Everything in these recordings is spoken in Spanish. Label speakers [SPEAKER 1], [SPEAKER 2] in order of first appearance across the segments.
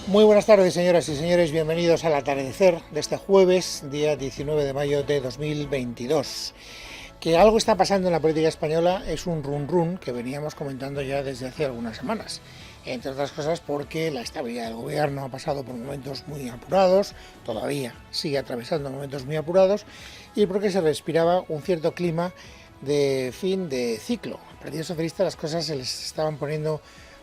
[SPEAKER 1] Muy buenas tardes, señoras y señores, bienvenidos al atardecer de este jueves, día 19 de mayo de 2022. Que algo está pasando en la política española es un run que veníamos comentando ya desde hace algunas semanas. Entre otras cosas porque la estabilidad del gobierno ha pasado por momentos muy apurados, todavía sigue atravesando momentos muy apurados, y porque se respiraba un cierto clima de fin de ciclo. Al Partido Socialista las cosas se les estaban poniendo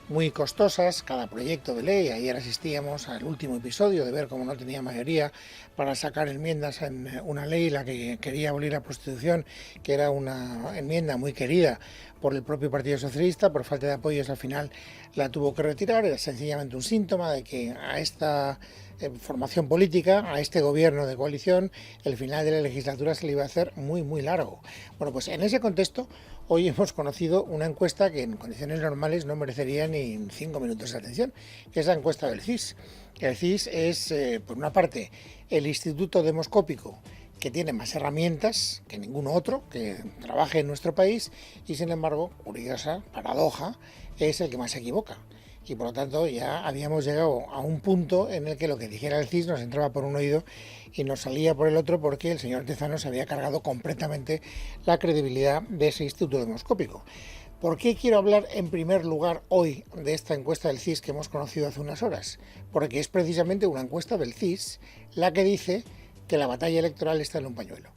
[SPEAKER 1] muy costosas, cada proyecto de ley. Ayer asistíamos al último episodio de ver cómo no tenía mayoría para sacar enmiendas en una ley, la que quería abolir la prostitución, que era una enmienda muy querida por el propio Partido Socialista. Por falta de apoyos al final la tuvo que retirar. Era sencillamente un síntoma de que a esta formación política, a este gobierno de coalición, el final de la legislatura se le iba a hacer muy largo. Bueno, pues en ese contexto hoy hemos conocido una encuesta que en condiciones normales no merecería ni 5 minutos de atención, que es la encuesta del CIS. El CIS es, por una parte, el Instituto Demoscópico, que tiene más herramientas que ningún otro que trabaje en nuestro país, y sin embargo, curiosa paradoja, es el que más se equivoca. Y por lo tanto ya habíamos llegado a un punto en el que lo que dijera el CIS nos entraba por un oído y nos salía por el otro, porque el señor Tezano se había cargado completamente la credibilidad de ese instituto demoscópico. ¿Por qué quiero hablar en primer lugar hoy de esta encuesta del CIS que hemos conocido hace unas horas? Porque es precisamente una encuesta del CIS la que dice que la batalla electoral está en un pañuelo.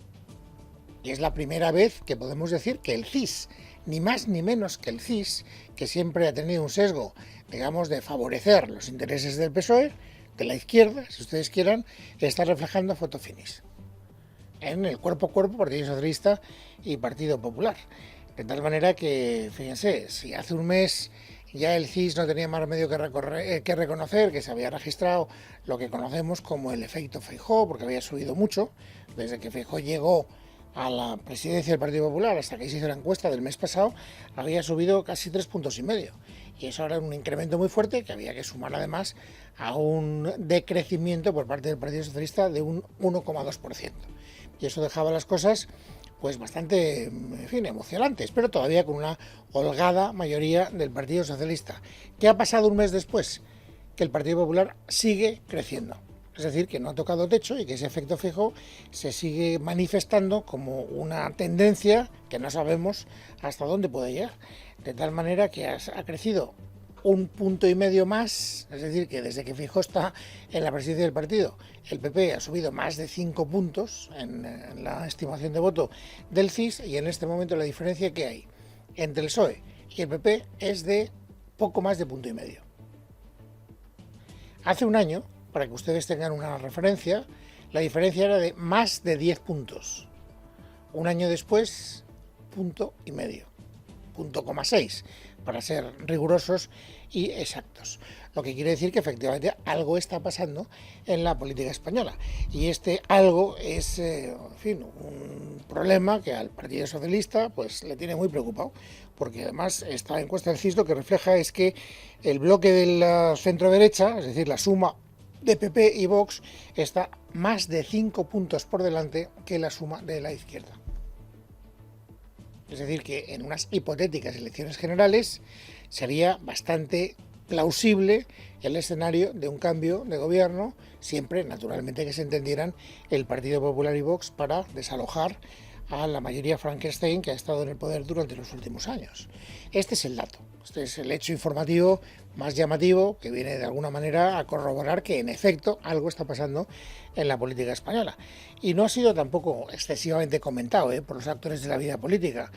[SPEAKER 1] Y es la primera vez que podemos decir que el CIS, ni más ni menos que el CIS, que siempre ha tenido un sesgo, digamos, de favorecer los intereses del PSOE, de la izquierda, si ustedes quieran, está reflejando a foto finis en el cuerpo a cuerpo Partido Socialista y Partido Popular. De tal manera que, fíjense, si hace un mes ya el CIS no tenía más remedio que reconocer que se había registrado lo que conocemos como el efecto Feijóo, porque había subido mucho, desde que Feijóo llegó a la presidencia del Partido Popular hasta que se hizo la encuesta del mes pasado, había subido casi 3,5 puntos. Y eso era un incremento muy fuerte que había que sumar además a un decrecimiento por parte del Partido Socialista de un 1,2%. Y eso dejaba las cosas pues bastante, en fin, emocionantes, pero todavía con una holgada mayoría del Partido Socialista. ¿Qué ha pasado un mes después? Que el Partido Popular sigue creciendo. Es decir, que no ha tocado techo y que ese efecto fijo se sigue manifestando como una tendencia que no sabemos hasta dónde puede llegar. De tal manera que ha crecido 1,5 puntos más, es decir, que desde que Feijóo está en la presidencia del partido, el PP ha subido más de 5 puntos en la estimación de voto del CIS, y en este momento la diferencia que hay entre el PSOE y el PP es de poco más de 1,5 puntos. Hace un año, para que ustedes tengan una referencia, la diferencia era de más de 10 puntos. Un año después, 1,5 puntos, 0,6, para ser rigurosos y exactos. Lo que quiere decir que efectivamente algo está pasando en la política española. Y este algo es, en fin, un problema que al Partido Socialista pues le tiene muy preocupado, porque además esta encuesta del CIS lo que refleja es que el bloque de la centro-derecha, es decir, la suma de PP y Vox, está más de 5 puntos por delante que la suma de la izquierda. Es decir, que en unas hipotéticas elecciones generales sería bastante plausible el escenario de un cambio de gobierno, siempre, naturalmente, que se entendieran el Partido Popular y Vox para desalojar a la mayoría Frankenstein que ha estado en el poder durante los últimos años. Este es el dato, este es el hecho informativo más llamativo que viene de alguna manera a corroborar que en efecto algo está pasando en la política española. Y no ha sido tampoco excesivamente comentado por los actores de la vida política.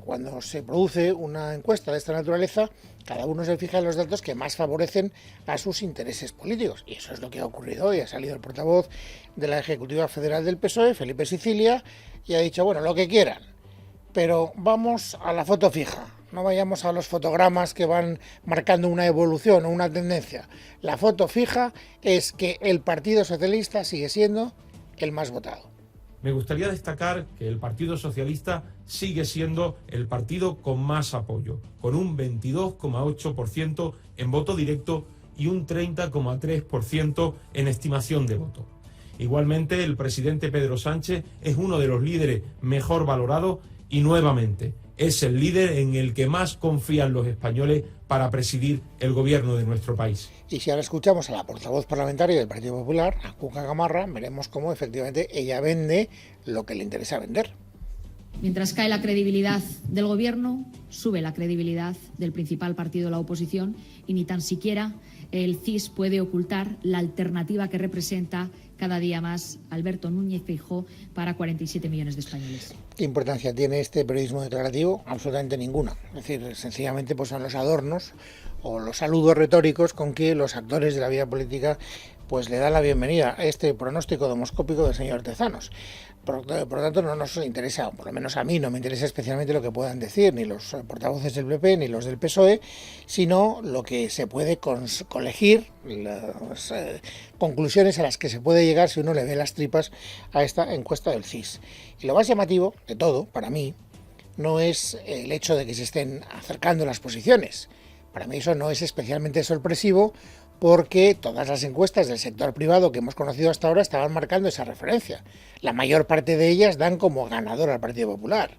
[SPEAKER 1] Cuando se produce una encuesta de esta naturaleza, cada uno se fija en los datos que más favorecen a sus intereses políticos. Y eso es lo que ha ocurrido hoy. Ha salido el portavoz de la Ejecutiva Federal del PSOE, Felipe Sicilia, y ha dicho, bueno, lo que quieran, pero vamos a la foto fija. No vayamos a los fotogramas que van marcando una evolución o una tendencia. La foto fija es que el Partido Socialista sigue siendo el más votado.
[SPEAKER 2] Me gustaría destacar que el Partido Socialista sigue siendo el partido con más apoyo, con un 22,8% en voto directo y un 30,3% en estimación de voto. Igualmente, el presidente Pedro Sánchez es uno de los líderes mejor valorados y nuevamente es el líder en el que más confían los españoles para presidir el gobierno de nuestro país.
[SPEAKER 1] Y si ahora escuchamos a la portavoz parlamentaria del Partido Popular, a Cuca Gamarra, veremos cómo efectivamente ella vende lo que le interesa vender.
[SPEAKER 3] Mientras cae la credibilidad del Gobierno, sube la credibilidad del principal partido de la oposición y ni tan siquiera el CIS puede ocultar la alternativa que representa cada día más Alberto Núñez Feijóo para 47 millones de españoles.
[SPEAKER 1] ¿Qué importancia tiene este periodismo declarativo? Absolutamente ninguna. Es decir, sencillamente pues son los adornos o los saludos retóricos con que los actores de la vida política pues le dan la bienvenida a este pronóstico demoscópico del señor Tezanos. Por lo tanto, no nos interesa, o por lo menos a mí no me interesa especialmente lo que puedan decir ni los portavoces del PP ni los del PSOE, sino lo que se puede colegir, las conclusiones a las que se puede llegar si uno le ve las tripas a esta encuesta del CIS. Y lo más llamativo de todo, para mí, no es el hecho de que se estén acercando las posiciones. Para mí eso no es especialmente sorpresivo, porque todas las encuestas del sector privado que hemos conocido hasta ahora estaban marcando esa referencia. La mayor parte de ellas dan como ganador al Partido Popular.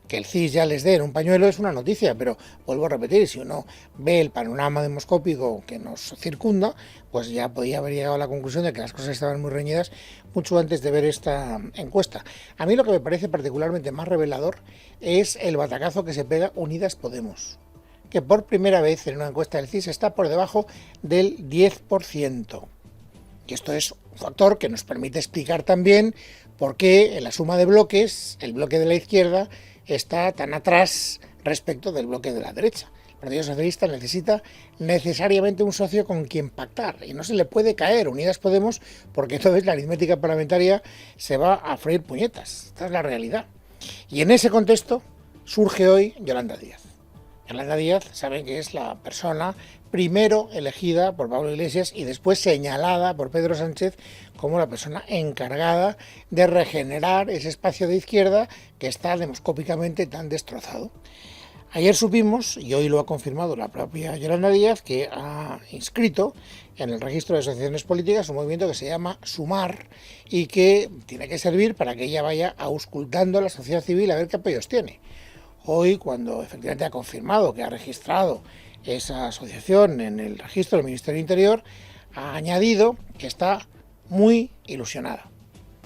[SPEAKER 1] Que el CIS ya les dé en un pañuelo es una noticia, pero vuelvo a repetir, si uno ve el panorama demoscópico que nos circunda, pues ya podía haber llegado a la conclusión de que las cosas estaban muy reñidas mucho antes de ver esta encuesta. A mí lo que me parece particularmente más revelador es el batacazo que se pega Unidas Podemos, que por primera vez en una encuesta del CIS está por debajo del 10%. Y esto es un factor que nos permite explicar también por qué en la suma de bloques el bloque de la izquierda está tan atrás respecto del bloque de la derecha. El Partido Socialista necesita necesariamente un socio con quien pactar y no se le puede caer Unidas Podemos, porque entonces la aritmética parlamentaria se va a freír puñetas. Esta es la realidad. Y en ese contexto surge hoy Yolanda Díaz. Yolanda Díaz, saben que es la persona primero elegida por Pablo Iglesias y después señalada por Pedro Sánchez como la persona encargada de regenerar ese espacio de izquierda que está demoscópicamente tan destrozado. Ayer supimos, y hoy lo ha confirmado la propia Yolanda Díaz, que ha inscrito en el registro de asociaciones políticas un movimiento que se llama Sumar y que tiene que servir para que ella vaya auscultando a la sociedad civil a ver qué apoyos tiene. Hoy, cuando efectivamente ha confirmado que ha registrado esa asociación en el registro del Ministerio del Interior, ha añadido que está muy ilusionada.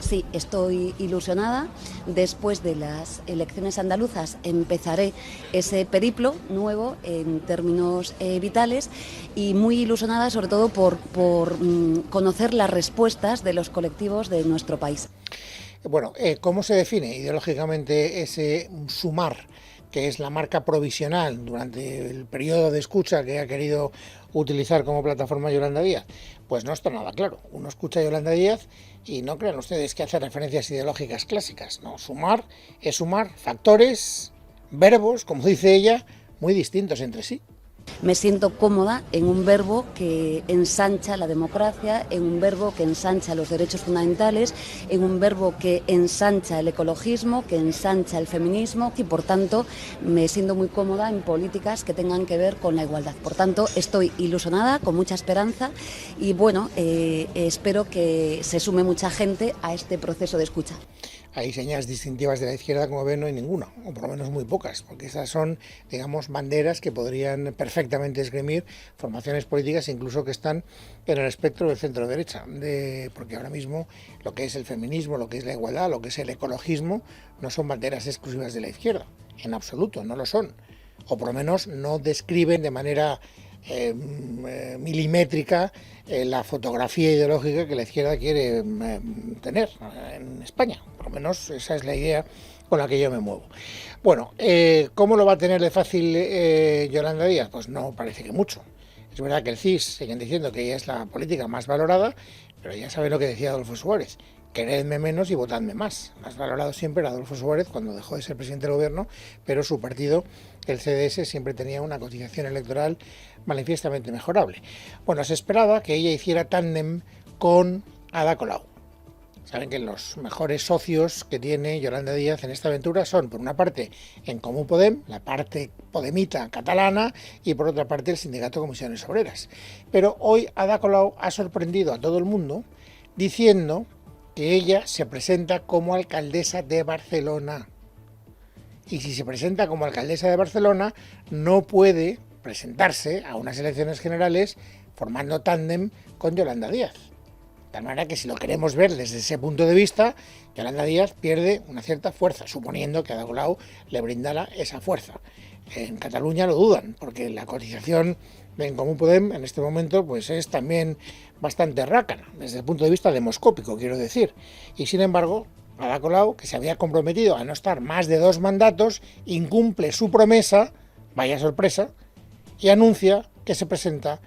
[SPEAKER 4] Sí, estoy ilusionada. Después de las elecciones andaluzas empezaré ese periplo nuevo en términos vitales y muy ilusionada sobre todo por conocer las respuestas de los colectivos de nuestro país.
[SPEAKER 1] Bueno, ¿cómo se define ideológicamente ese Sumar, que es la marca provisional durante el periodo de escucha que ha querido utilizar como plataforma Yolanda Díaz? Pues no está nada claro. Uno escucha a Yolanda Díaz y no crean ustedes que hace referencias ideológicas clásicas. No, sumar es sumar factores, verbos, como dice ella, muy distintos entre sí.
[SPEAKER 4] Me siento cómoda en un verbo que ensancha la democracia, en un verbo que ensancha los derechos fundamentales, en un verbo que ensancha el ecologismo, que ensancha el feminismo y por tanto me siento muy cómoda en políticas que tengan que ver con la igualdad. Por tanto, estoy ilusionada, con mucha esperanza y bueno, espero que se sume mucha gente a este proceso de escucha.
[SPEAKER 1] Hay señas distintivas de la izquierda, como ven, no hay ninguna, o por lo menos muy pocas, porque esas son, digamos, banderas que podrían perfectamente esgrimir formaciones políticas, incluso que están en el espectro del centro-derecha, porque ahora mismo lo que es el feminismo, lo que es la igualdad, lo que es el ecologismo, no son banderas exclusivas de la izquierda, en absoluto, no lo son, o por lo menos no describen de manera milimétrica la fotografía ideológica que la izquierda quiere tener en España. Por lo menos esa es la idea con la que yo me muevo. Bueno, ¿cómo lo va a tener de fácil Yolanda Díaz? Pues no parece que mucho. Es verdad que el CIS siguen diciendo que ella es la política más valorada, pero ya saben lo que decía Adolfo Suárez: queredme menos y votadme más. Más valorado siempre era Adolfo Suárez cuando dejó de ser presidente del gobierno, pero su partido, el CDS, siempre tenía una cotización electoral manifiestamente mejorable. Bueno, se esperaba que ella hiciera tándem con Ada Colau. Saben que los mejores socios que tiene Yolanda Díaz en esta aventura son, por una parte, En Comú Podem, la parte podemita catalana, y por otra parte el sindicato Comisiones Obreras. Pero hoy Ada Colau ha sorprendido a todo el mundo diciendo que ella se presenta como alcaldesa de Barcelona. y si se presenta como alcaldesa de Barcelona no puede presentarse a unas elecciones generales formando tándem con Yolanda Díaz. De tal manera que si lo queremos ver desde ese punto de vista, Yolanda Díaz pierde una cierta fuerza, suponiendo que Ada Colau le brindara esa fuerza. En Cataluña lo dudan, porque la coalición de En Comú Podem en este momento pues es también bastante rácana, desde el punto de vista demoscópico, quiero decir. Y sin embargo, Ada Colau, que se había comprometido a no estar más de 2 mandatos, incumple su promesa, vaya sorpresa, y anuncia que se presenta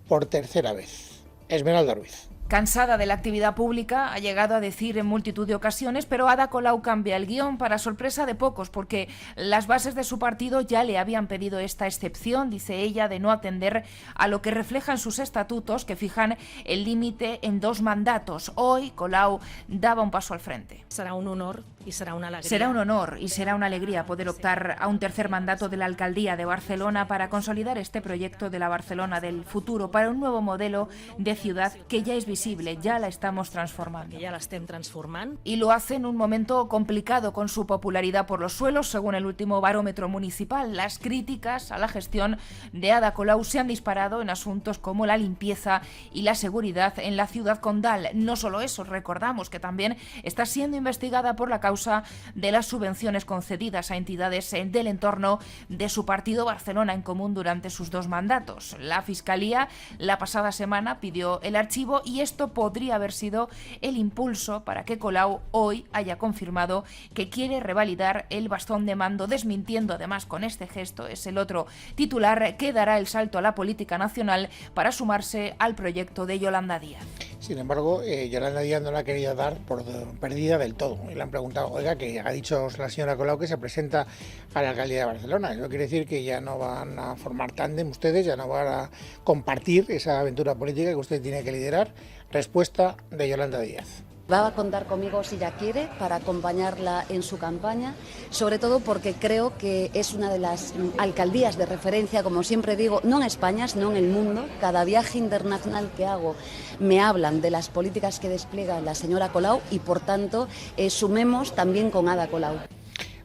[SPEAKER 1] por tercera vez. Esmeralda Ruiz.
[SPEAKER 5] Cansada de la actividad pública, ha llegado a decir en multitud de ocasiones, pero Ada Colau cambia el guión para sorpresa de pocos, porque las bases de su partido ya le habían pedido esta excepción, dice ella, de no atender a lo que reflejan sus estatutos, que fijan el límite en 2 mandatos. Hoy Colau daba un paso al frente.
[SPEAKER 6] Será un honor y será una alegría.
[SPEAKER 5] Será un honor y será una alegría poder optar a un tercer mandato de la alcaldía de Barcelona para consolidar este proyecto de la Barcelona del futuro, para un nuevo modelo de ciudad que ya es visible, ya la estamos transformando.
[SPEAKER 6] Ja l'estem transformant.
[SPEAKER 5] Y lo hace en un momento complicado, con su popularidad por los suelos, según el último barómetro municipal. Las críticas a la gestión de Ada Colau se han disparado en asuntos como la limpieza y la seguridad en la ciudad condal. No solo eso, recordamos que también está siendo investigada por la causa de las subvenciones concedidas a entidades del entorno de su partido Barcelona en Común durante sus 2 mandatos. La Fiscalía la pasada semana pidió el archivo y esto podría haber sido el impulso para que Colau hoy haya confirmado que quiere revalidar el bastón de mando, desmintiendo además con este gesto, es el otro titular, que dará el salto a la política nacional para sumarse al proyecto de Yolanda Díaz.
[SPEAKER 1] Sin embargo, Yolanda Díaz no la ha querido dar por perdida del todo. Y le han preguntado, oiga, que ha dicho la señora Colau que se presenta a la alcaldía de Barcelona. Eso quiere decir que ya no van a formar tándem ustedes, ya no van a compartir esa aventura política que usted tiene que liderar. Respuesta de Yolanda Díaz.
[SPEAKER 4] Va a contar conmigo si ya quiere para acompañarla en su campaña, sobre todo porque creo que es una de las alcaldías de referencia, como siempre digo, no en España, sino en el mundo. Cada viaje internacional que hago me hablan de las políticas que despliega la señora Colau y, por tanto, sumemos también con Ada Colau.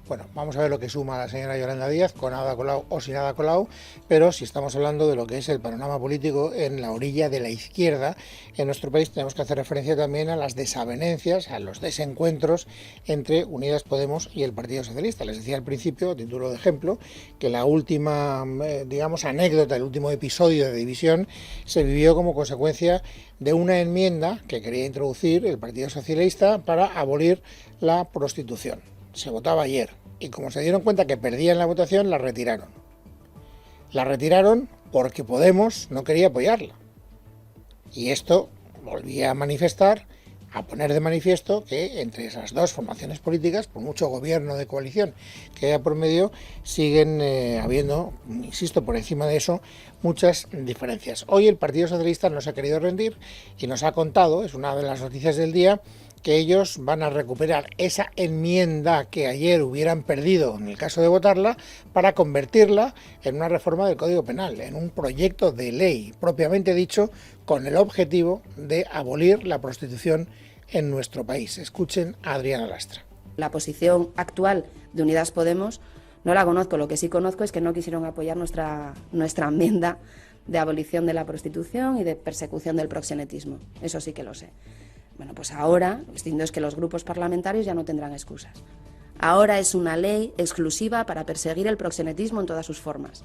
[SPEAKER 1] Bueno, vamos a ver lo que suma la señora Yolanda Díaz con Ada Colau o sin Ada Colau, pero si estamos hablando de lo que es el panorama político en la orilla de la izquierda en nuestro país, tenemos que hacer referencia también a las desavenencias, a los desencuentros entre Unidas Podemos y el Partido Socialista. Les decía al principio, a título de ejemplo, que la última, anécdota, el último episodio de división se vivió como consecuencia de una enmienda que quería introducir el Partido Socialista para abolir la prostitución. Se votaba ayer y como se dieron cuenta que perdían la votación, la retiraron. La retiraron porque Podemos no quería apoyarla. Y esto volvía a manifestar, a poner de manifiesto que entre esas 2 formaciones políticas, por mucho gobierno de coalición que haya por medio, siguen habiendo, insisto, por encima de eso, muchas diferencias. Hoy el Partido Socialista no se ha querido rendir y nos ha contado, es una de las noticias del día, que ellos van a recuperar esa enmienda que ayer hubieran perdido en el caso de votarla para convertirla en una reforma del Código Penal, en un proyecto de ley propiamente dicho con el objetivo de abolir la prostitución en nuestro país. Escuchen a Adriana Lastra.
[SPEAKER 7] La posición actual de Unidas Podemos no la conozco, lo que sí conozco es que no quisieron apoyar nuestra enmienda de abolición de la prostitución y de persecución del proxenetismo, eso sí que lo sé. Bueno, pues ahora, lo distinto es que los grupos parlamentarios ya no tendrán excusas. Ahora es una ley exclusiva para perseguir el proxenetismo en todas sus formas.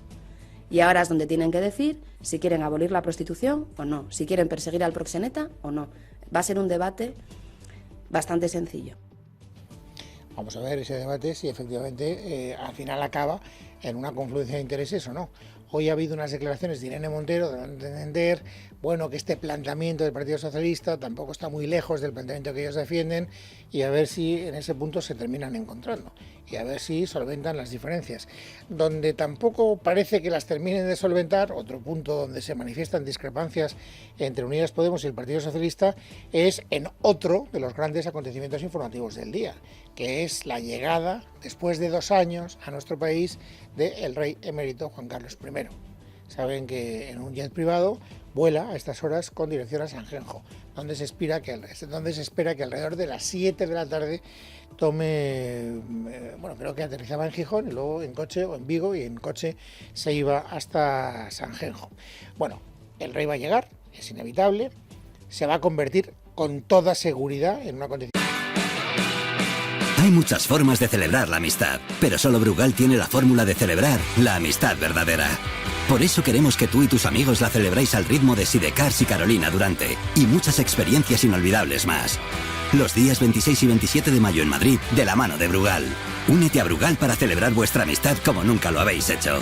[SPEAKER 7] Y ahora es donde tienen que decir si quieren abolir la prostitución o no, si quieren perseguir al proxeneta o no. Va a ser un debate bastante sencillo.
[SPEAKER 1] Vamos a ver ese debate si efectivamente al final acaba en una confluencia de intereses o no. Hoy ha habido unas declaraciones de Irene Montero de entender, que este planteamiento del Partido Socialista tampoco está muy lejos del planteamiento que ellos defienden y a ver si en ese punto se terminan encontrando y a ver si solventan las diferencias. Donde tampoco parece que las terminen de solventar, otro punto donde se manifiestan discrepancias entre Unidas Podemos y el Partido Socialista es en otro de los grandes acontecimientos informativos del día, que es la llegada, después de 2 años, a nuestro país del rey emérito Juan Carlos I. Saben que en un jet privado vuela a estas horas con dirección a Sanjenjo, donde se espera que alrededor de las 7 de la tarde tome, bueno, creo que aterrizaba en Gijón y luego en coche, o en Vigo, y en coche se iba hasta Sanjenjo. Bueno, el rey va a llegar, es inevitable, se va a convertir con toda seguridad en una condición.
[SPEAKER 8] Hay muchas formas de celebrar la amistad, pero solo Brugal tiene la fórmula de celebrar la amistad verdadera. Por eso queremos que tú y tus amigos la celebréis al ritmo de Sidecars y Carolina Durante, y muchas experiencias inolvidables más. Los días 26 y 27 de mayo en Madrid, de la mano de Brugal. Únete a Brugal para celebrar vuestra amistad como nunca lo habéis hecho.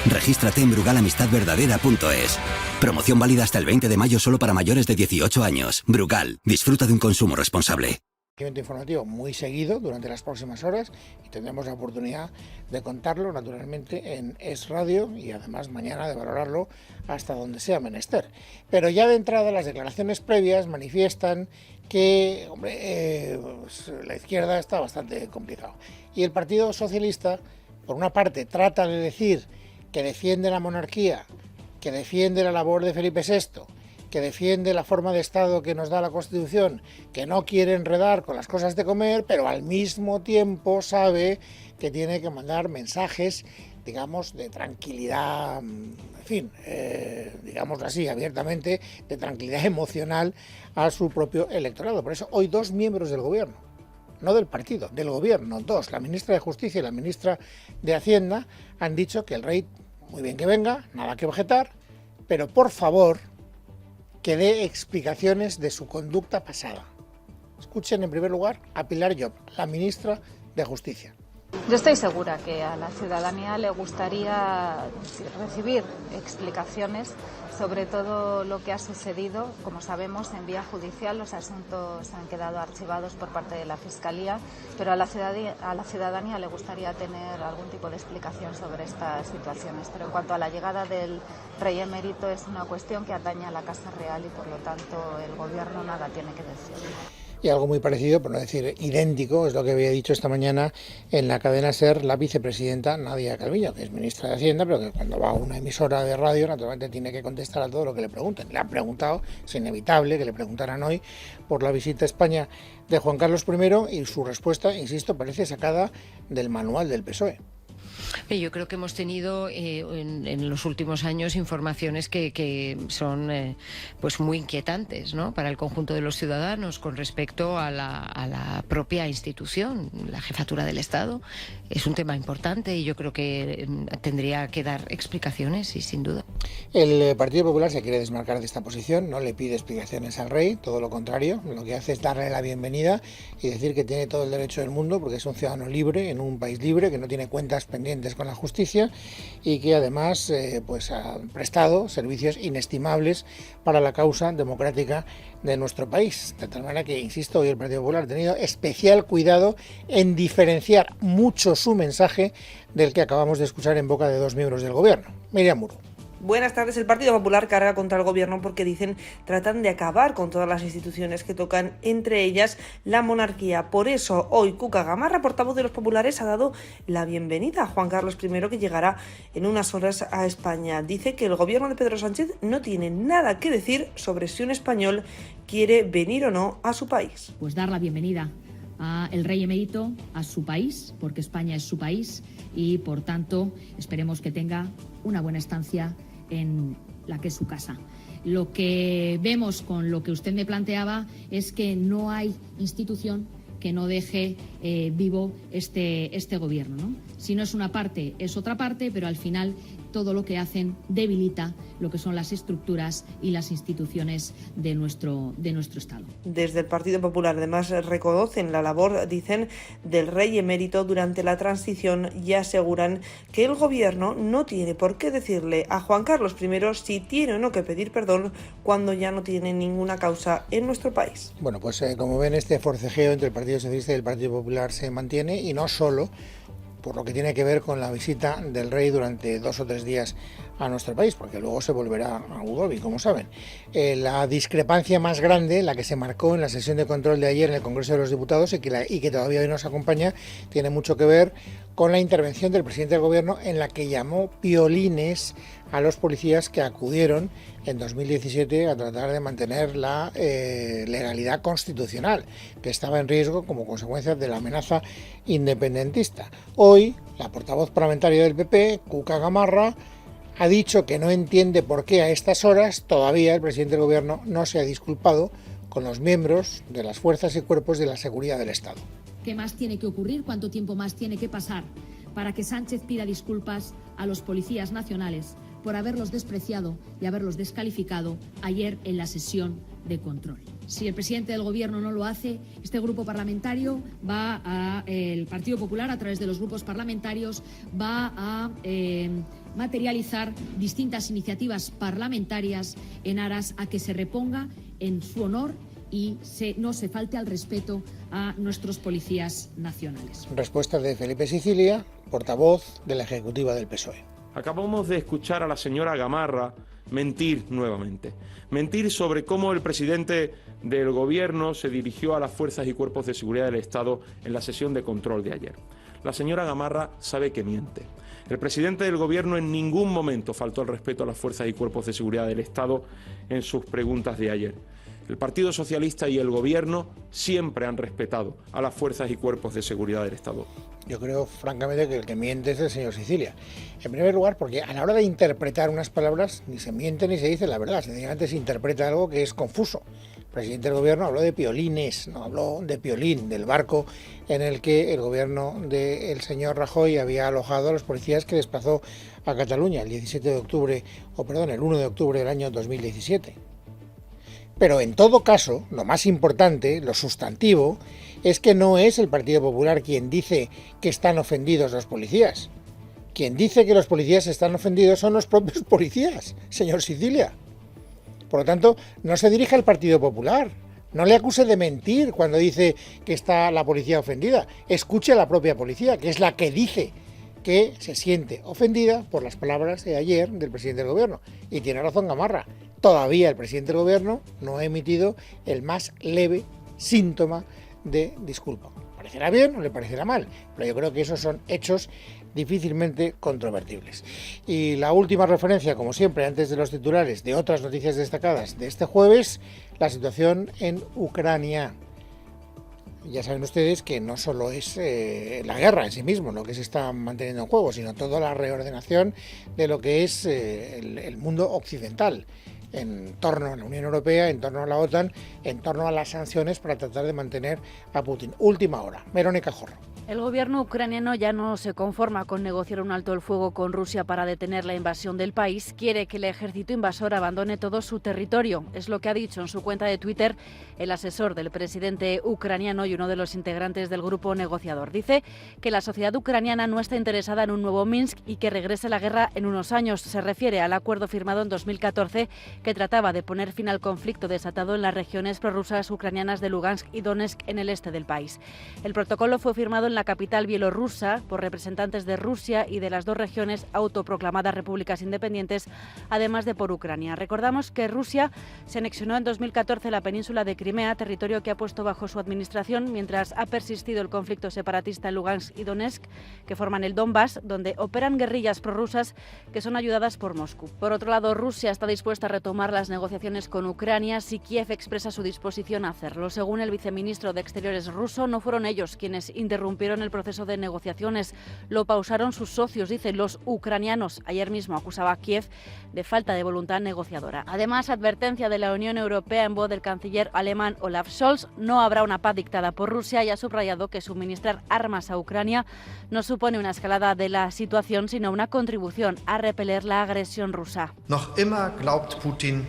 [SPEAKER 8] Regístrate en brugalamistadverdadera.es. Promoción válida hasta el 20 de mayo solo para mayores de 18 años. Brugal, disfruta de un consumo responsable.
[SPEAKER 1] Informativo muy seguido durante las próximas horas y tendremos la oportunidad de contarlo naturalmente en Es Radio y además mañana de valorarlo hasta donde sea menester. Pero ya de entrada las declaraciones previas manifiestan que pues, la izquierda está bastante complicado y el Partido Socialista por una parte trata de decir que defiende la monarquía, que defiende la labor de Felipe VI, que defiende la forma de Estado que nos da la Constitución, que no quiere enredar con las cosas de comer, pero al mismo tiempo sabe que tiene que mandar mensajes, digamos, de tranquilidad, en fin, digamos así, abiertamente, de tranquilidad emocional a su propio electorado. Por eso hoy dos miembros del gobierno, no del partido, del gobierno, dos, la ministra de Justicia y la ministra de Hacienda, han dicho que el rey, muy bien que venga, nada que objetar, pero por favor, que dé explicaciones de su conducta pasada. Escuchen en primer lugar a Pilar Llop, la ministra de Justicia.
[SPEAKER 9] Yo estoy segura que a la ciudadanía le gustaría recibir explicaciones sobre todo lo que ha sucedido. Como sabemos, en vía judicial los asuntos han quedado archivados por parte de la Fiscalía, pero a la ciudadanía le gustaría tener algún tipo de explicación sobre estas situaciones. Pero en cuanto a la llegada del rey emérito, es una cuestión que atañe a la Casa Real y por lo tanto el Gobierno nada tiene que decir.
[SPEAKER 1] Y algo muy parecido, por no decir idéntico, es lo que había dicho esta mañana en la cadena SER la vicepresidenta Nadia Calviño, que es ministra de Hacienda, pero que cuando va a una emisora de radio naturalmente tiene que contestar a todo lo que le pregunten. Le han preguntado, es inevitable que le preguntaran hoy por la visita a España de Juan Carlos I y su respuesta, insisto, parece sacada del manual del PSOE.
[SPEAKER 10] Yo creo que hemos tenido en los últimos años informaciones que son pues muy inquietantes, ¿no?, para el conjunto de los ciudadanos con respecto a la propia institución. La jefatura del Estado es un tema importante y yo creo que tendría que dar explicaciones, y sin duda.
[SPEAKER 1] El Partido Popular se quiere desmarcar de esta posición, no le pide explicaciones al rey, todo lo contrario, lo que hace es darle la bienvenida y decir que tiene todo el derecho del mundo porque es un ciudadano libre en un país libre, que no tiene cuentas pendientes con la justicia y que además pues ha prestado servicios inestimables para la causa democrática de nuestro país. De tal manera que, insisto, hoy el Partido Popular ha tenido especial cuidado en diferenciar mucho su mensaje del que acabamos de escuchar en boca de dos miembros del gobierno. Miriam Muro.
[SPEAKER 11] Buenas tardes. El Partido Popular carga contra el gobierno porque dicen tratan de acabar con todas las instituciones que tocan, entre ellas la monarquía. Por eso hoy Cuca Gamarra, portavoz de los populares, ha dado la bienvenida a Juan Carlos I, que llegará en unas horas a España. Dice que el gobierno de Pedro Sánchez no tiene nada que decir sobre si un español quiere venir o no a su país.
[SPEAKER 3] Pues dar la bienvenida al rey emérito a su país, porque España es su país y por tanto esperemos que tenga una buena estancia en la que es su casa. Lo que vemos con lo que usted me planteaba es que no hay institución que no deje vivo este gobierno, ¿no? Si no es una parte, es otra parte, pero al final todo lo que hacen debilita lo que son las estructuras y las instituciones de nuestro Estado.
[SPEAKER 11] Desde el Partido Popular además reconocen la labor, dicen, del rey emérito durante la transición y aseguran que el gobierno no tiene por qué decirle a Juan Carlos I si tiene o no que pedir perdón cuando ya no tiene ninguna causa en nuestro país.
[SPEAKER 1] Bueno, pues como ven, este forcejeo entre el Partido Socialista y el Partido Popular se mantiene, y no solo por lo que tiene que ver con la visita del rey durante 2 o 3 días a nuestro país, porque luego se volverá a Abu Dhabi, como saben. La discrepancia más grande, la que se marcó en la sesión de control de ayer en el Congreso de los Diputados y que todavía hoy nos acompaña, tiene mucho que ver con la intervención del presidente del Gobierno, en la que llamó piolines a los policías que acudieron en 2017 a tratar de mantener la legalidad constitucional, que estaba en riesgo como consecuencia de la amenaza independentista. Hoy, la portavoz parlamentaria del PP, Cuca Gamarra, ha dicho que no entiende por qué a estas horas todavía el presidente del Gobierno no se ha disculpado con los miembros de las fuerzas y cuerpos de la seguridad del Estado.
[SPEAKER 3] ¿Qué más tiene que ocurrir? ¿Cuánto tiempo más tiene que pasar para que Sánchez pida disculpas a los policías nacionales por haberlos despreciado y haberlos descalificado ayer en la sesión de control? Si el presidente del Gobierno no lo hace, este grupo parlamentario el Partido Popular, a través de los grupos parlamentarios, va a materializar distintas iniciativas parlamentarias en aras a que se reponga en su honor y no se falte al respeto a nuestros policías nacionales.
[SPEAKER 1] Respuesta de Felipe Sicilia, portavoz de la Ejecutiva del PSOE.
[SPEAKER 2] Acabamos de escuchar a la señora Gamarra mentir nuevamente. Mentir sobre cómo el presidente del Gobierno se dirigió a las fuerzas y cuerpos de seguridad del Estado en la sesión de control de ayer. La señora Gamarra sabe que miente. El presidente del Gobierno en ningún momento faltó al respeto a las fuerzas y cuerpos de seguridad del Estado en sus preguntas de ayer. El Partido Socialista y el Gobierno siempre han respetado a las fuerzas y cuerpos de seguridad del Estado.
[SPEAKER 1] Yo creo, francamente, que el que miente es el señor Sicilia. En primer lugar, porque a la hora de interpretar unas palabras, ni se miente ni se dice la verdad, sencillamente se interpreta algo que es confuso. El presidente del Gobierno habló de piolines, no habló de piolín, del barco en el que el Gobierno del señor Rajoy había alojado a los policías que desplazó a Cataluña el 1 de octubre del año 2017. Pero en todo caso, lo más importante, lo sustantivo, es que no es el Partido Popular quien dice que están ofendidos los policías. Quien dice que los policías están ofendidos son los propios policías, señor Sicilia. Por lo tanto, no se dirige al Partido Popular. No le acuse de mentir cuando dice que está la policía ofendida. Escuche a la propia policía, que es la que dice que se siente ofendida por las palabras de ayer del presidente del Gobierno. Y tiene razón Gamarra. Todavía el presidente del Gobierno no ha emitido el más leve síntoma de disculpa. ¿Parecerá bien o le parecerá mal? Pero yo creo que esos son hechos difícilmente controvertibles. Y la última referencia, como siempre, antes de los titulares de otras noticias destacadas de este jueves, la situación en Ucrania. Ya saben ustedes que no solo es la guerra en sí mismo lo que se está manteniendo en juego, sino toda la reordenación de lo que es el mundo occidental, en torno a la Unión Europea, en torno a la OTAN, en torno a las sanciones para tratar de mantener a Putin. Última hora. Verónica Jorro.
[SPEAKER 12] El gobierno ucraniano ya no se conforma con negociar un alto el fuego con Rusia para detener la invasión del país. Quiere que el ejército invasor abandone todo su territorio. Es lo que ha dicho en su cuenta de Twitter el asesor del presidente ucraniano y uno de los integrantes del grupo negociador. Dice que la sociedad ucraniana no está interesada en un nuevo Minsk y que regrese la guerra en unos años. Se refiere al acuerdo firmado en 2014 que trataba de poner fin al conflicto desatado en las regiones prorrusas ucranianas de Lugansk y Donetsk en el este del país. El protocolo fue firmado en la capital bielorrusa por representantes de Rusia y de las dos regiones autoproclamadas repúblicas independientes, además de por Ucrania. Recordamos que Rusia se anexionó en 2014 la península de Crimea, territorio que ha puesto bajo su administración mientras ha persistido el conflicto separatista en Lugansk y Donetsk, que forman el Donbass, donde operan guerrillas prorrusas que son ayudadas por Moscú. Por otro lado, Rusia está dispuesta a retomar las negociaciones con Ucrania si Kiev expresa su disposición a hacerlo. Según el viceministro de Exteriores ruso, no fueron ellos quienes interrumpieron el proceso de negociaciones, lo pausaron sus socios, dicen los ucranianos. Ayer mismo acusaba a Kiev de falta de voluntad negociadora. Además, advertencia de la Unión Europea en voz del canciller alemán Olaf Scholz: no habrá una paz dictada por Rusia, y ha subrayado que suministrar armas a Ucrania no supone una escalada de la situación, sino una contribución a repeler la agresión rusa.
[SPEAKER 13] Noch immer glaubt Putin,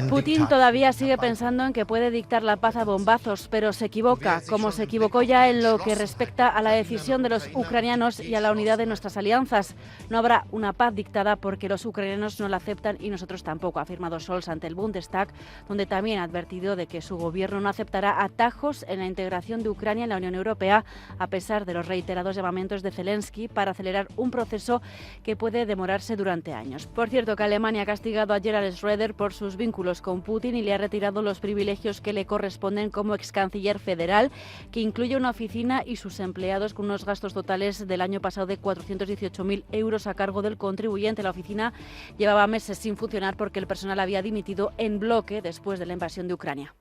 [SPEAKER 12] Putin todavía sigue pensando en que puede dictar la paz a bombazos, pero se equivoca, como se equivocó ya en lo que respecta a la decisión de los ucranianos y a la unidad de nuestras alianzas. No habrá una paz dictada porque los ucranianos no la aceptan y nosotros tampoco, ha afirmado Scholz ante el Bundestag, donde también ha advertido de que su gobierno no aceptará atajos en la integración de Ucrania en la Unión Europea, a pesar de los reiterados llamamientos de Zelensky para acelerar un proceso que puede demorarse durante años. Por cierto, que Alemania ha castigado a Gerhard Schröder por sus vínculos con Putin y le ha retirado los privilegios que le corresponden como ex canciller federal, que incluye una oficina y sus empleados con unos gastos totales del año pasado de 418.000 euros a cargo del contribuyente. La oficina llevaba meses sin funcionar porque el personal había dimitido en bloque después de la invasión de Ucrania.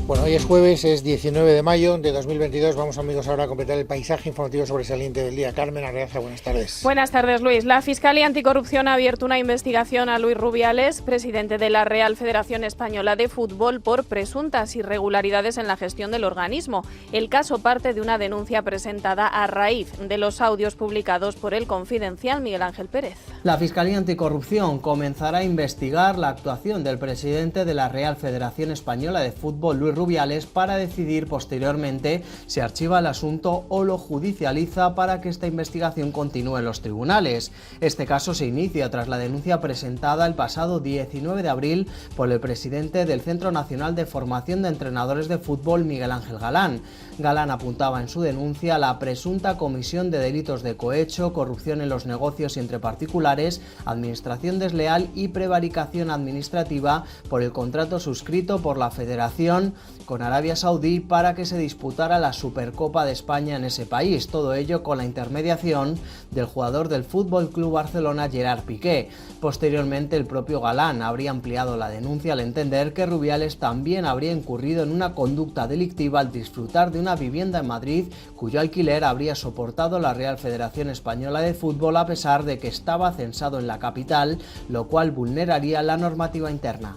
[SPEAKER 1] Bueno, hoy es jueves, es 19 de mayo de 2022. Vamos, amigos, ahora a completar el paisaje informativo sobresaliente del día. Carmen Arreaza, buenas tardes.
[SPEAKER 13] Buenas tardes, Luis. La Fiscalía Anticorrupción ha abierto una investigación a Luis Rubiales, presidente de la Real Federación Española de Fútbol, por presuntas irregularidades en la gestión del organismo. El caso parte de una denuncia presentada a raíz de los audios publicados por El Confidencial. Miguel Ángel Pérez.
[SPEAKER 14] La Fiscalía Anticorrupción comenzará a investigar la actuación del presidente de la Real Federación Española de Fútbol, Luis Rubiales, para decidir posteriormente si archiva el asunto o lo judicializa para que esta investigación continúe en los tribunales. Este caso se inicia tras la denuncia presentada el pasado 19 de abril por el presidente del Centro Nacional de Formación de Entrenadores de Fútbol, Miguel Ángel Galán. Galán apuntaba en su denuncia la presunta comisión de delitos de cohecho, corrupción en los negocios y entre particulares, administración desleal y prevaricación administrativa por el contrato suscrito por la Federación con Arabia Saudí para que se disputara la Supercopa de España en ese país. Todo ello con la intermediación del jugador del Fútbol Club Barcelona, Gerard Piqué. Posteriormente, el propio Galán habría ampliado la denuncia al entender que Rubiales también habría incurrido en una conducta delictiva al disfrutar de una vivienda en Madrid cuyo alquiler habría soportado la Real Federación Española de Fútbol a pesar de que estaba censado en la capital, lo cual vulneraría la normativa interna.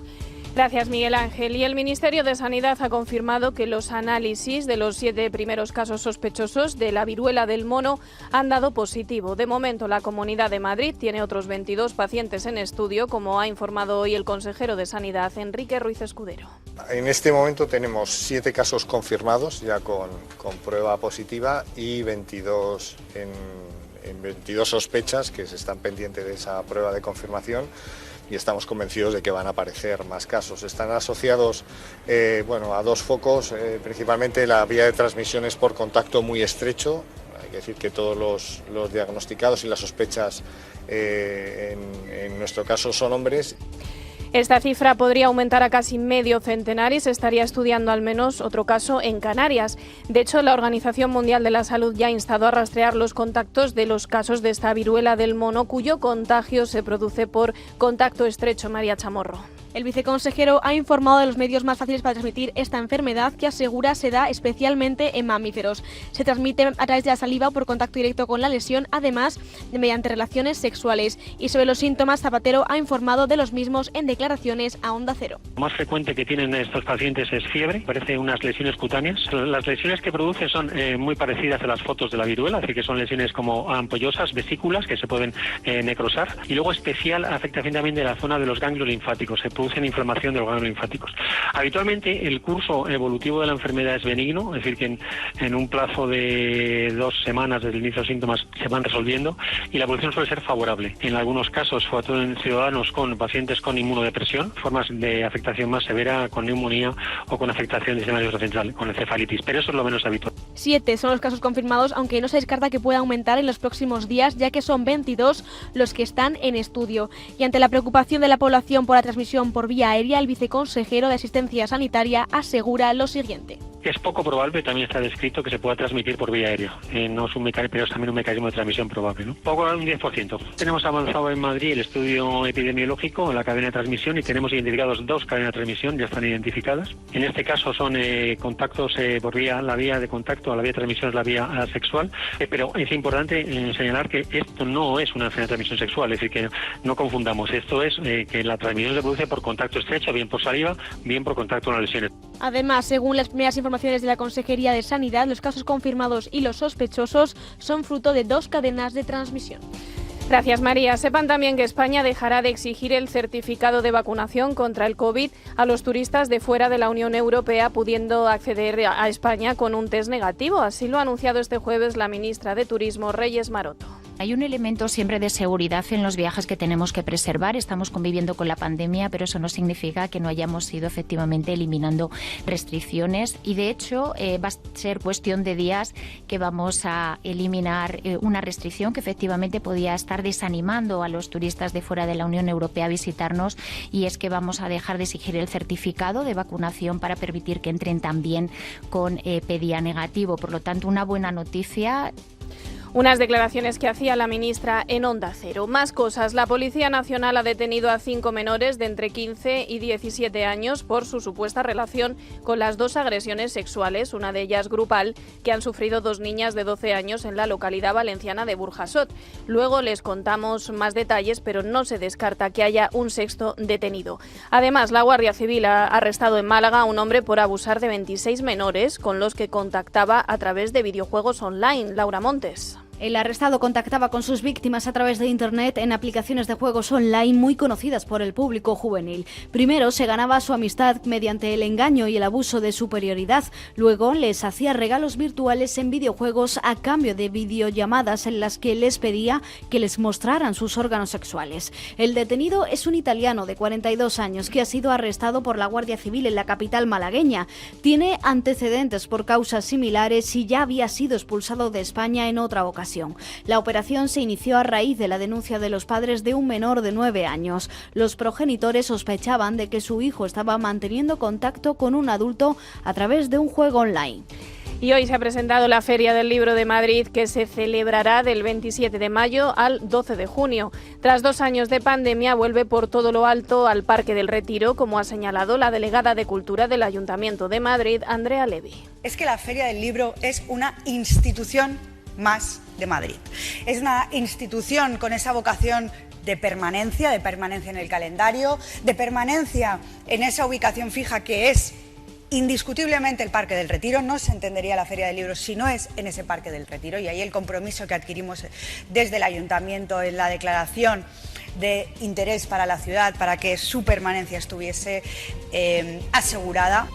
[SPEAKER 13] Gracias, Miguel Ángel. Y el Ministerio de Sanidad ha confirmado que los análisis de los 7 primeros casos sospechosos de la viruela del mono han dado positivo. De momento, la Comunidad de Madrid tiene otros 22 pacientes en estudio, como ha informado hoy el consejero de Sanidad, Enrique Ruiz Escudero.
[SPEAKER 15] En este momento tenemos 7 casos confirmados, ya con prueba positiva, y 22 en 22 sospechas que se están pendientes de esa prueba de confirmación. Y estamos convencidos de que van a aparecer más casos. Están asociados a 2 focos, principalmente la vía de transmisión es por contacto muy estrecho. Hay que decir que todos los diagnosticados y las sospechas en nuestro caso son hombres.
[SPEAKER 13] Esta cifra podría aumentar a casi medio centenar y se estaría estudiando al menos otro caso en Canarias. De hecho, la Organización Mundial de la Salud ya ha instado a rastrear los contactos de los casos de esta viruela del mono, cuyo contagio se produce por contacto estrecho. María Chamorro.
[SPEAKER 16] El viceconsejero ha informado de los medios más fáciles para transmitir esta enfermedad, que asegura se da especialmente en mamíferos. Se transmite a través de la saliva o por contacto directo con la lesión, además de mediante relaciones sexuales. Y sobre los síntomas, Zapatero ha informado de los mismos en declaraciones a Onda Cero.
[SPEAKER 17] Lo más frecuente que tienen estos pacientes es fiebre, parece unas lesiones cutáneas. Las lesiones que produce son muy parecidas a las fotos de la viruela, así que son lesiones como ampollosas, vesículas que se pueden necrosar. Y luego especial afectación también de la zona de los ganglios linfáticos. Se producen inflamación de los ganglios linfáticos. Habitualmente el curso evolutivo de la enfermedad es benigno, es decir, que en un plazo de 2 semanas desde el inicio de los síntomas se van resolviendo y la evolución suele ser favorable. En algunos casos, sobre todo en ciudadanos con pacientes con inmunodepresión, formas de afectación más severa con neumonía o con afectación del sistema nervioso central, con encefalitis, pero eso es lo menos habitual.
[SPEAKER 16] 7 son los casos confirmados, aunque no se descarta que pueda aumentar en los próximos días, ya que son 22 los que están en estudio. Y ante la preocupación de la población por la transmisión por vía aérea, el viceconsejero de Asistencia Sanitaria asegura lo siguiente.
[SPEAKER 17] Es poco probable, pero también está descrito que se pueda transmitir por vía aérea. No es un mecanismo, pero es también un mecanismo de transmisión probable, ¿no? Poco, un 10%. Tenemos avanzado en Madrid el estudio epidemiológico en la cadena de transmisión y tenemos identificados 2 cadenas de transmisión, ya están identificadas. En este caso son contactos por vía, la vía de contacto, la vía de transmisión es la vía sexual, pero es importante señalar que esto no es una enfermedad de transmisión sexual, es decir, que no confundamos. Esto es que la transmisión se produce por contacto estrecho, bien por saliva, bien por contacto con las lesiones.
[SPEAKER 16] Además, según las primeras informaciones informaciones de la Consejería de Sanidad, los casos confirmados y los sospechosos son fruto de 2 cadenas de transmisión.
[SPEAKER 13] Gracias, María. Sepan también que España dejará de exigir el certificado de vacunación contra el COVID a los turistas de fuera de la Unión Europea, pudiendo acceder a España con un test negativo. Así lo ha anunciado este jueves la ministra de Turismo, Reyes Maroto.
[SPEAKER 18] Hay un elemento siempre de seguridad en los viajes que tenemos que preservar. Estamos conviviendo con la pandemia, pero eso no significa que no hayamos ido efectivamente eliminando restricciones. Y de hecho va a ser cuestión de días que vamos a eliminar una restricción que efectivamente podía estar desanimando a los turistas de fuera de la Unión Europea a visitarnos, y es que vamos a dejar de exigir el certificado de vacunación para permitir que entren también con PDA negativo. Por lo tanto, una buena noticia.
[SPEAKER 13] Unas declaraciones que hacía la ministra en Onda Cero. Más cosas. La Policía Nacional ha detenido a 5 menores de entre 15 y 17 años por su supuesta relación con las 2 agresiones sexuales, una de ellas grupal, que han sufrido 2 niñas de 12 años en la localidad valenciana de Burjasot. Luego les contamos más detalles, pero no se descarta que haya un 6º detenido. Además, la Guardia Civil ha arrestado en Málaga a un hombre por abusar de 26 menores con los que contactaba a través de videojuegos online. Laura Montes.
[SPEAKER 19] El arrestado contactaba con sus víctimas a través de Internet en aplicaciones de juegos online muy conocidas por el público juvenil. Primero se ganaba su amistad mediante el engaño y el abuso de superioridad. Luego les hacía regalos virtuales en videojuegos a cambio de videollamadas en las que les pedía que les mostraran sus órganos sexuales. El detenido es un italiano de 42 años que ha sido arrestado por la Guardia Civil en la capital malagueña. Tiene antecedentes por causas similares y ya había sido expulsado de España en otra ocasión. La operación se inició a raíz de la denuncia de los padres de un menor de 9 años. Los progenitores sospechaban de que su hijo estaba manteniendo contacto con un adulto a través de un juego online.
[SPEAKER 13] Y hoy se ha presentado la Feria del Libro de Madrid, que se celebrará del 27 de mayo al 12 de junio. Tras 2 años de pandemia, vuelve por todo lo alto al Parque del Retiro, como ha señalado la delegada de Cultura del Ayuntamiento de Madrid, Andrea Levy.
[SPEAKER 20] Es que la Feria del Libro es una institución más de Madrid. Es una institución con esa vocación de permanencia en el calendario, de permanencia en esa ubicación fija que es indiscutiblemente el Parque del Retiro. No se entendería la Feria del Libro si no es en ese Parque del Retiro, y ahí el compromiso que adquirimos desde el Ayuntamiento en la declaración de interés para la ciudad, para que su permanencia estuviese asegurada.